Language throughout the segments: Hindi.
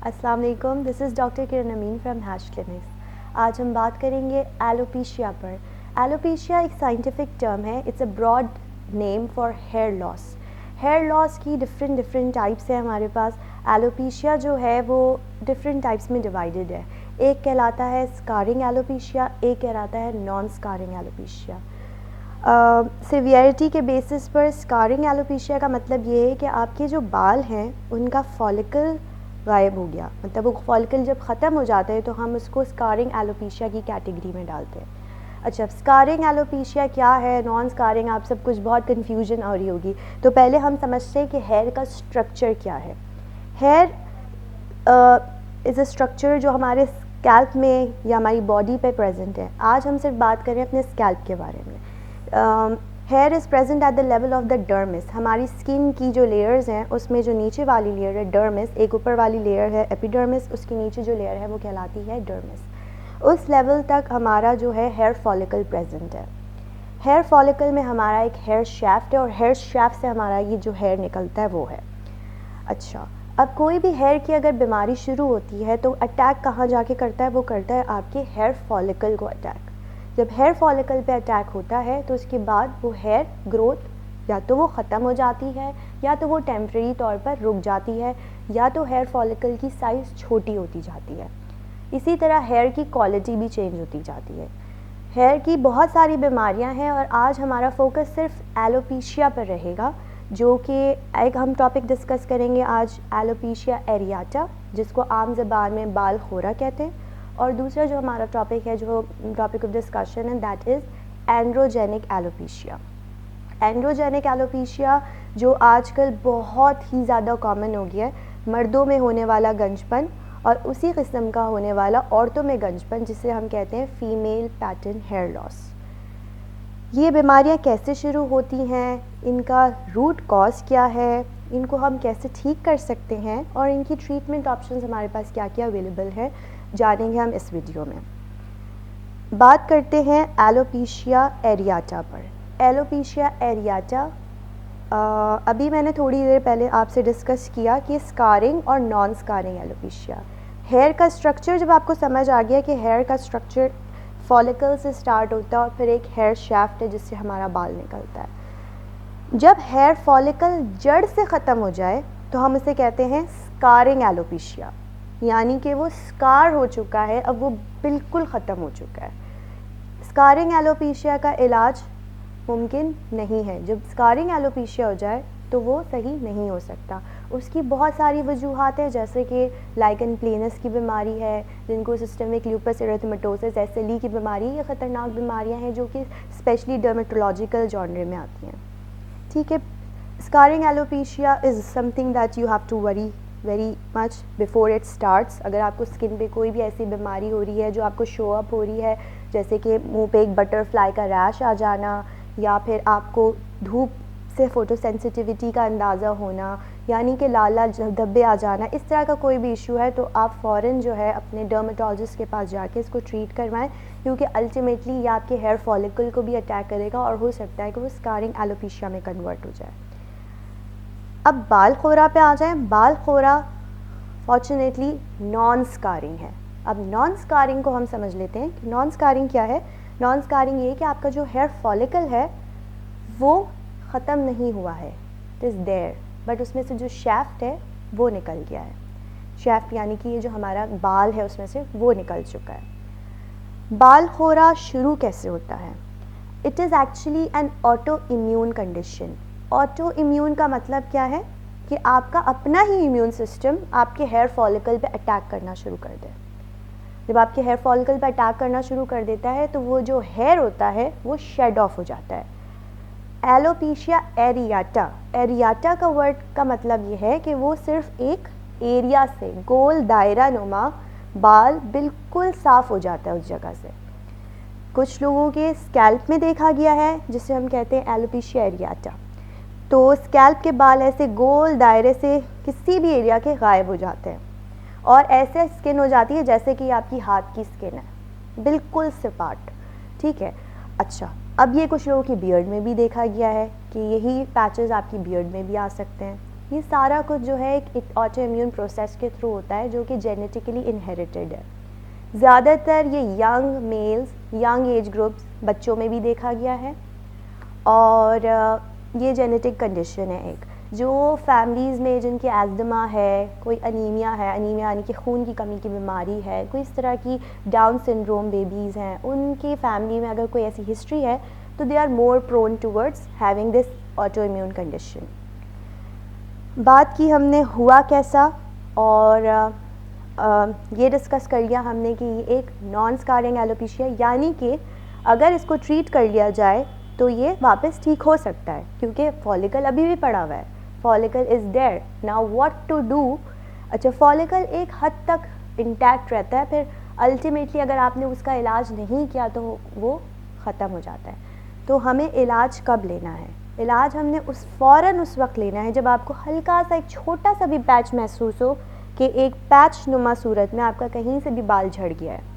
अस्सलाम वालेकुम, this is doctor Kiran Amin from hash clinics. आज हम बात करेंगे एलोपेशिया पर। एलोपेशिया एक साइंटिफिक टर्म है, it's a broad name for hair loss. Hair loss की डिफरेंट टाइप्स हैं हमारे पास। एलोपेशिया जो है वो डिफरेंट टाइप्स में डिवाइडेड है। एक कहलाता है स्कारिंग एलोपेशिया, एक कहलाता है नॉन स्कारिंग एलोपेशिया। सिवियरिटी के बेसिस पर स्कारिंग एलोपेशिया का मतलब ये है कि आपके जो बाल हैं उनका फॉलिकल गायब हो गया, मतलब वो फॉलिकल जब ख़त्म हो जाता है तो हम उसको स्कारिंग एलोपेशिया की कैटेगरी में डालते हैं। अच्छा, स्कारिंग एलोपेशिया क्या है, नॉन स्कारिंग, आप सब कुछ बहुत कन्फ्यूजन आ रही होगी। तो पहले हम समझते हैं कि हेयर का स्ट्रक्चर क्या है। हेयर इज़ अ स्ट्रक्चर जो हमारे स्कैल्प में या हमारी बॉडी पे प्रेजेंट है। आज हम सिर्फ बात करें अपने स्कैल्प के बारे में। Here is present at the level of the dermis. हमारी स्किन की जो लेयर्स हैं उसमें जो नीचे वाली लेयर है डर्मिस, एक ऊपर वाली लेयर है एपिडर्मिस, उसके नीचे जो लेयर है वो कहलाती है डर्मिस। उस लेवल तक हमारा जो है हेयर फॉलिकल प्रेजेंट है। हेयर फॉलिकल में हमारा एक हेयर शैफ्ट है और हेयर शैफ्ट से हमारा ये जो हेयर निकलता है वो है। अच्छा, अब कोई भी हेयर की अगर बीमारी शुरू होती है तो अटैक कहाँ जाके करता है, वो करता है आपके हेयर फॉलिकल को अटैक। जब हेयर फॉलिकल पे अटैक होता है तो उसके बाद वो हेयर ग्रोथ या तो वो ख़त्म हो जाती है या तो वो टेम्प्रेरी तौर पर रुक जाती है या तो हेयर फॉलिकल की साइज़ छोटी होती जाती है। इसी तरह हेयर की क्वालिटी भी चेंज होती जाती है। हेयर की बहुत सारी बीमारियां हैं और आज हमारा फोकस सिर्फ एलोपेशिया पर रहेगा, जो कि एक हम टॉपिक डिस्कस करेंगे आज एलोपेशिया एरियाटा, जिसको आम ज़बान में बाल खोरा कहते हैं। और दूसरा जो हमारा टॉपिक है, जो टॉपिक ऑफ डिस्कशन है, that is androgenic alopecia. Androgenic alopecia जो आजकल बहुत ही ज़्यादा कॉमन हो गया है, मर्दों में होने वाला गंजपन और उसी किस्म का होने वाला औरतों में गंजपन, जिसे हम कहते हैं फीमेल पैटर्न हेयर लॉस। ये बीमारियां कैसे शुरू होती हैं, इनका रूट कॉज क्या है, इनको हम कैसे ठीक कर सकते हैं और इनकी ट्रीटमेंट ऑप्शंस हमारे पास क्या क्या अवेलेबल है, जानेंगे हम इस वीडियो में। बात करते हैं एलोपेशिया एरियाटा पर। एलोपेशिया एरियाटा अभी मैंने थोड़ी देर पहले आपसे डिस्कस किया कि स्कारिंग और नॉन स्कारिंग एलोपेशिया। हेयर का स्ट्रक्चर जब आपको समझ आ गया कि हेयर का स्ट्रक्चर फॉलिकल से स्टार्ट होता है और फिर एक हेयर शैफ्ट है जिससे हमारा बाल निकलता है। जब हेयर फॉलिकल जड़ से ख़त्म हो जाए तो हम इसे कहते हैं स्कारिंग एलोपेशिया, यानी कि वो स्कार हो चुका है, अब वो बिल्कुल ख़त्म हो चुका है। स्कारिंग एलोपेशिया का इलाज मुमकिन नहीं है। जब स्कारिंग एलोपेशिया हो जाए तो वो सही नहीं हो सकता। उसकी बहुत सारी वजूहात हैं, जैसे कि लाइकन प्लेनस की बीमारी है, जिनको सिस्टमिक ल्यूपस एरिथेमेटोसिस, एसएलई की बीमारी, ये ख़तरनाक बीमारियां हैं जो कि स्पेशली डर्मेटोलॉजिकल जॉनर में आती हैं। ठीक है, scarring alopecia is something that you have to worry very much before it starts. अगर आपको स्किन पे कोई भी ऐसी बीमारी हो रही है जो आपको शो अप हो रही है, जैसे कि मुंह पे एक बटरफ्लाई का रैश आ जाना या फिर आपको धूप से फ़ोटो सेंसिटिविटी का अंदाज़ा होना, यानी कि लाल लाल धब्बे आ जाना, इस तरह का कोई भी इशू है तो आप फ़ौरन जो है अपने डर्मेटोलॉजिस्ट के पास जाके इसको ट्रीट करवाएं, क्योंकि अल्टीमेटली ये आपके हेयर फॉलिकल को भी अटैक करेगा और हो सकता है कि वो स्कारिंग एलोपेशिया में कन्वर्ट हो जाए। अब बाल खोरा पे आ जाएं। बाल खोरा फॉर्चुनेटली नॉन स्कारिंग है। अब नॉन स्कारिंग को हम समझ लेते हैं कि नॉन स्कारिंग क्या है। नॉन स्कारिंग ये कि आपका जो हेयर फॉलिकल है वो ख़त्म नहीं हुआ है, इट इज़ देयर, बट उसमें से जो शैफ्ट है वो निकल गया है। शैफ्ट यानी कि ये जो हमारा बाल है उसमें से वो निकल चुका है। बाल खोरा शुरू कैसे होता है? It is actually an auto immune condition. Auto immune का मतलब क्या है कि आपका अपना ही इम्यून सिस्टम आपके हेयर फॉलिकल पे अटैक करना शुरू कर दे। जब आपके हेयर फॉलिकल पे अटैक करना शुरू कर देता है तो वो जो हेयर होता है वो शेड ऑफ हो जाता है। एलोपेशिया एरियाटा, एरियाटा का वर्ड का मतलब ये है कि वो सिर्फ एक एरिया से, गोल दायरा नुमा बाल बिल्कुल साफ़ हो जाता है उस जगह से। कुछ लोगों के स्कैल्प में देखा गया है जिसे हम कहते हैं एलोपेशिया एरियाटा। तो स्कैल्प के बाल ऐसे गोल दायरे से किसी भी एरिया के गायब हो जाते हैं और ऐसे स्किन हो जाती है जैसे कि आपकी हाथ की स्किन है, बिल्कुल सपाट। ठीक है, अच्छा, अब ये कुछ लोगों की बियर्ड में भी देखा गया है कि यही पैचेस आपकी बियर्ड में भी आ सकते हैं। ये सारा कुछ जो है एक ऑटो इम्यून प्रोसेस के थ्रू होता है जो कि जेनेटिकली इनहेरिटेड है। ज़्यादातर ये young mails, young age groups, बच्चों में भी देखा गया है। और ये जेनेटिक कंडीशन है एक, जो फैमिलीज़ में जिनकी एज़मा है, कोई अनीमिया है, अनीमिया यानी कि खून की कमी की बीमारी है, कोई इस तरह की डाउन सिंड्रोम बेबीज़ हैं, उनकी फैमिली में अगर कोई ऐसी हिस्ट्री है तो they are more prone towards having this auto immune condition. बात की हमने हुआ कैसा, और ये डिस्कस कर लिया हमने कि ये एक नॉन स्कारिंग एलोपेशिया, यानी कि अगर इसको ट्रीट कर लिया जाए तो ये वापस ठीक हो सकता है, क्योंकि फॉलिकल अभी भी पड़ा हुआ है, follicle is there. Now what to do. अच्छा, फॉलिकल एक हद तक इंटैक्ट रहता है, फिर अल्टीमेटली अगर आपने उसका इलाज नहीं किया तो वो ख़त्म हो जाता है। तो हमें इलाज कब लेना है? इलाज हमने फ़ौरन उस वक्त लेना है जब आपको हल्का सा एक छोटा सा भी पैच महसूस हो कि एक पैच नुमा सूरत में आपका कहीं से भी बाल झड़ गया है।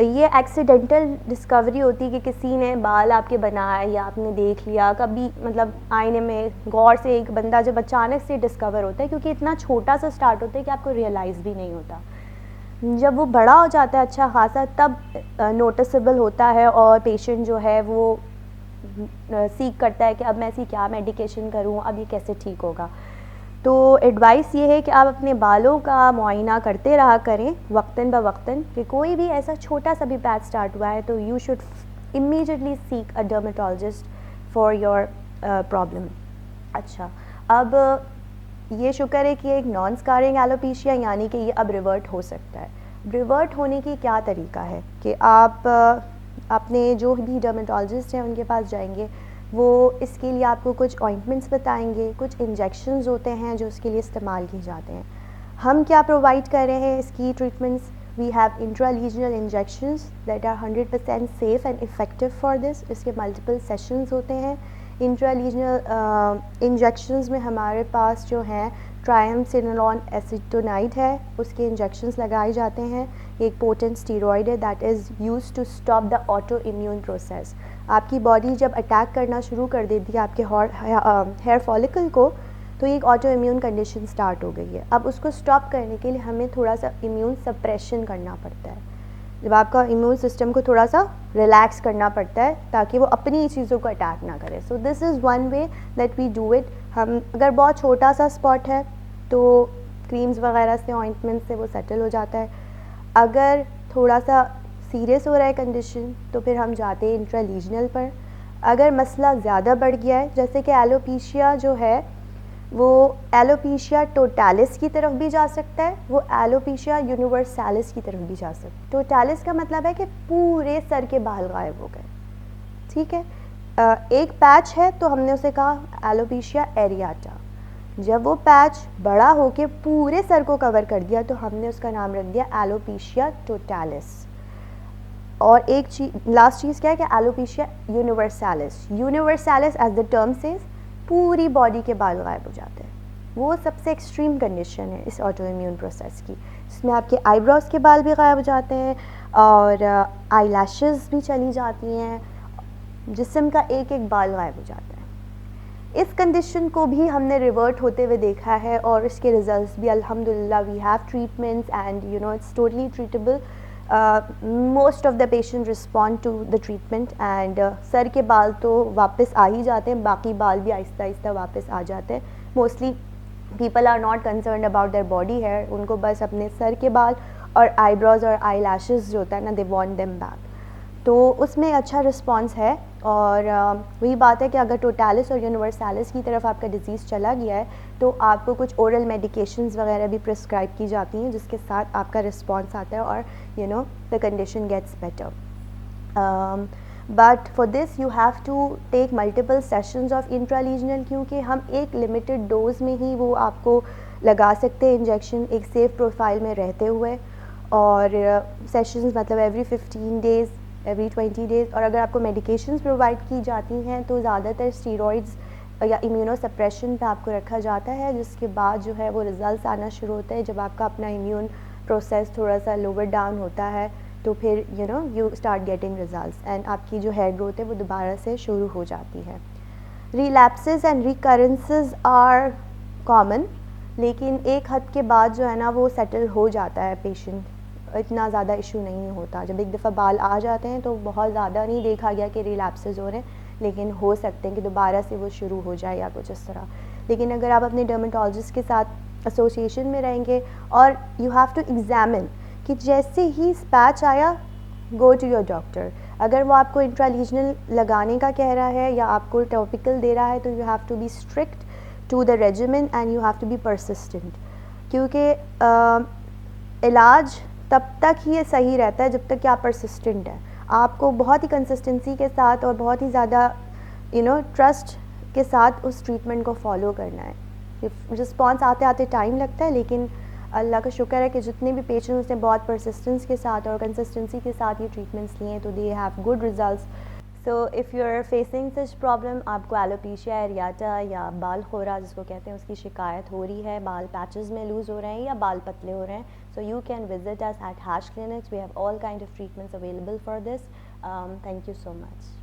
ये एक्सीडेंटल डिस्कवरी होती है कि किसी ने बाल आपके बनाए या आपने देख लिया कभी, मतलब आईने में गौर से एक बंदा जब अचानक से डिस्कवर होता है, क्योंकि इतना छोटा सा स्टार्ट होता है कि आपको रियलाइज़ भी नहीं होता। जब वो बड़ा हो जाता है अच्छा खासा, तब नोटिसेबल होता है और पेशेंट जो है वो सीख करता है कि अब मैं ऐसी क्या मेडिकेशन करूं, अब ये कैसे ठीक होगा। तो एडवाइस ये है कि आप अपने बालों का मुआयना करते रहा करें वक्तन ब वक्तन, कि कोई भी ऐसा छोटा सा भी पैच स्टार्ट हुआ है तो you should immediately seek a dermatologist for your problem. अच्छा, अब ये शुक्र है कि एक नॉन स्कारिंग एलोपेशिया, यानी कि ये अब रिवर्ट हो सकता है। रिवर्ट होने की क्या तरीका है कि आप अपने जो भी डर्मेटोलॉजिस्ट हैं उनके पास जाएंगे, वो इसके लिए आपको कुछ ऑइंटमेंट्स बताएंगे, कुछ इंजेक्शंस होते हैं जो इसके लिए इस्तेमाल किए जाते हैं। हम क्या प्रोवाइड कर रहे हैं इसकी treatments? We have intralesional injections that are 100% safe and effective for this. इसके मल्टीपल सेशंस होते हैं। इंट्रालीजनल इंजेक्शंस में हमारे पास जो हैं ट्राइएमसिनोलोन एसीटोनाइड है, उसके इंजेक्शंस लगाए जाते हैं। एक पोटेंट स्टीरॉयड है that is used to stop the auto immune process. आपकी बॉडी जब अटैक करना शुरू कर देती है आपके हेयर फॉलिकल को, तो एक ऑटो इम्यून कंडीशन स्टार्ट हो गई है। अब उसको स्टॉप करने के लिए हमें थोड़ा सा इम्यून सप्रेशन करना पड़ता है, जब आपका इम्यून सिस्टम को थोड़ा सा रिलैक्स करना पड़ता है ताकि वो अपनी चीज़ों को अटैक ना करे। So this is one way that we do it. हम अगर बहुत छोटा सा स्पॉट है तो क्रीम्स वगैरह से, ऑइंटमेंट से वो सेटल हो जाता है। अगर थोड़ा सा सीरियस हो रहा है कंडीशन तो फिर हम जाते हैं इंट्रालीजनल पर। अगर मसला ज़्यादा बढ़ गया है, जैसे कि एलोपेशिया जो है वो एलोपेशिया टोटालिस की तरफ भी जा सकता है, वो एलोपेशिया यूनिवर्सालिस की तरफ भी जा सकता है। टोटालिस का मतलब है कि पूरे सर के बाल गायब हो गए, ठीक है। एक पैच है तो हमने उसे कहा एलोपेशिया एरियाटा। जब वो पैच बड़ा होके पूरे सर को कवर कर दिया तो हमने उसका नाम रख दिया एलोपेशिया टोटालिस। और एक चीज़, लास्ट चीज़ क्या है कि alopecia universalis. Universalis as the term says, पूरी बॉडी के बाल गायब हो जाते हैं। वो सबसे एक्सट्रीम कंडीशन है इस ऑटो इम्यून प्रोसेस की, जिसमें आपके आईब्रोज के बाल भी गायब हो जाते हैं और आई लैशेज़ भी चली जाती हैं, जिस्म का एक एक बाल गायब हो जाता है। इस कंडीशन को भी हमने रिवर्ट होते हुए देखा है और इसके रिजल्ट्स भी अल्हम्दुलिल्लाह we have treatments and you know it's totally treatable. Most of the patient respond to the treatment and सर के बाल तो वापस आ ही जाते हैं, बाकी बाल भी आहिस्ता आहिस्ता वापस आ जाते हैं। Mostly people are not concern about their body hair, उनको बस अपने सर के बाल और आईब्रोज और आई लैशेज़ जो होता है ना, दे वांट देम बैक। तो उसमें अच्छा रिस्पॉन्स है। और वही बात है कि अगर टोटालिस और यूनिवर्सालिस की तरफ आपका डिज़ीज़ चला गया है तो आपको कुछ ओरल मेडिकेशंस वगैरह भी प्रिस्क्राइब की जाती हैं, जिसके साथ आपका रिस्पॉन्स आता है और you know the condition gets better. But for this you have to take multiple sessions of intralesional, क्योंकि हम एक लिमिटेड डोज में ही वो आपको लगा सकते हैं इंजेक्शन, एक सेफ प्रोफाइल में रहते हुए। और सेशंस मतलब एवरी 15 डेज़, एवरी 20 डेज़। और अगर आपको मेडिकेशंस प्रोवाइड की जाती हैं तो ज़्यादातर स्टीरॉइड्स या इम्यूनो सप्रेशन पे आपको रखा जाता है, जिसके बाद जो है वो रिज़ल्ट्स आना शुरू होते हैं। जब आपका अपना इम्यून प्रोसेस थोड़ा सा लोअर डाउन होता है तो फिर you start getting results and आपकी जो हेयर ग्रोथ है वो दोबारा से शुरू हो जाती है। रिलैप्सेस एंड रिकरेंसेस आर कॉमन, लेकिन एक हद के बाद जो है ना वो सेटल हो जाता है पेशेंट, इतना ज़्यादा इशू नहीं होता। जब एक दफ़ा बाल आ जाते हैं तो बहुत ज़्यादा नहीं देखा गया कि रिलैप्सेस हो रहे हैं, लेकिन हो सकते हैं कि दोबारा से वो शुरू हो जाए या कुछ इस तरह। लेकिन अगर आप अपने डर्मेटोलॉजिस्ट के साथ एसोसिएशन में रहेंगे और यू हैव टू एग्ज़ामिन कि जैसे ही स्पैच आया गो टू योर डॉक्टर। अगर वो आपको इंट्रालीजनल लगाने का कह रहा है या आपको टॉपिकल दे रहा है तो you have to be strict to the regimen and you have to be persistent, क्योंकि इलाज तब तक ही ये सही रहता है जब तक कि आप परसिस्टेंट हैं। आपको बहुत ही कंसिस्टेंसी के साथ और बहुत ही ज़्यादा ट्रस्ट के साथ उस ट्रीटमेंट को फॉलो करना है। रिस्पॉन्स आते आते टाइम लगता है, लेकिन अल्लाह का शुक्र है कि जितने भी पेशेंट्स ने बहुत परसिस्टेंस के साथ और कंसिस्टेंसी के साथ ये ट्रीटमेंट्स लिए तो they have good results. So if you are facing such problem, आपको एलोपेशिया एरियाटा या बाल खोरा जिसको कहते हैं उसकी शिकायत हो रही है, बाल पैचेस में लूज़ हो रहे हैं या बाल पतले हो रहे हैं, so you can visit us at Hash Clinics. We have all kind of treatments available for this. Thank you so much.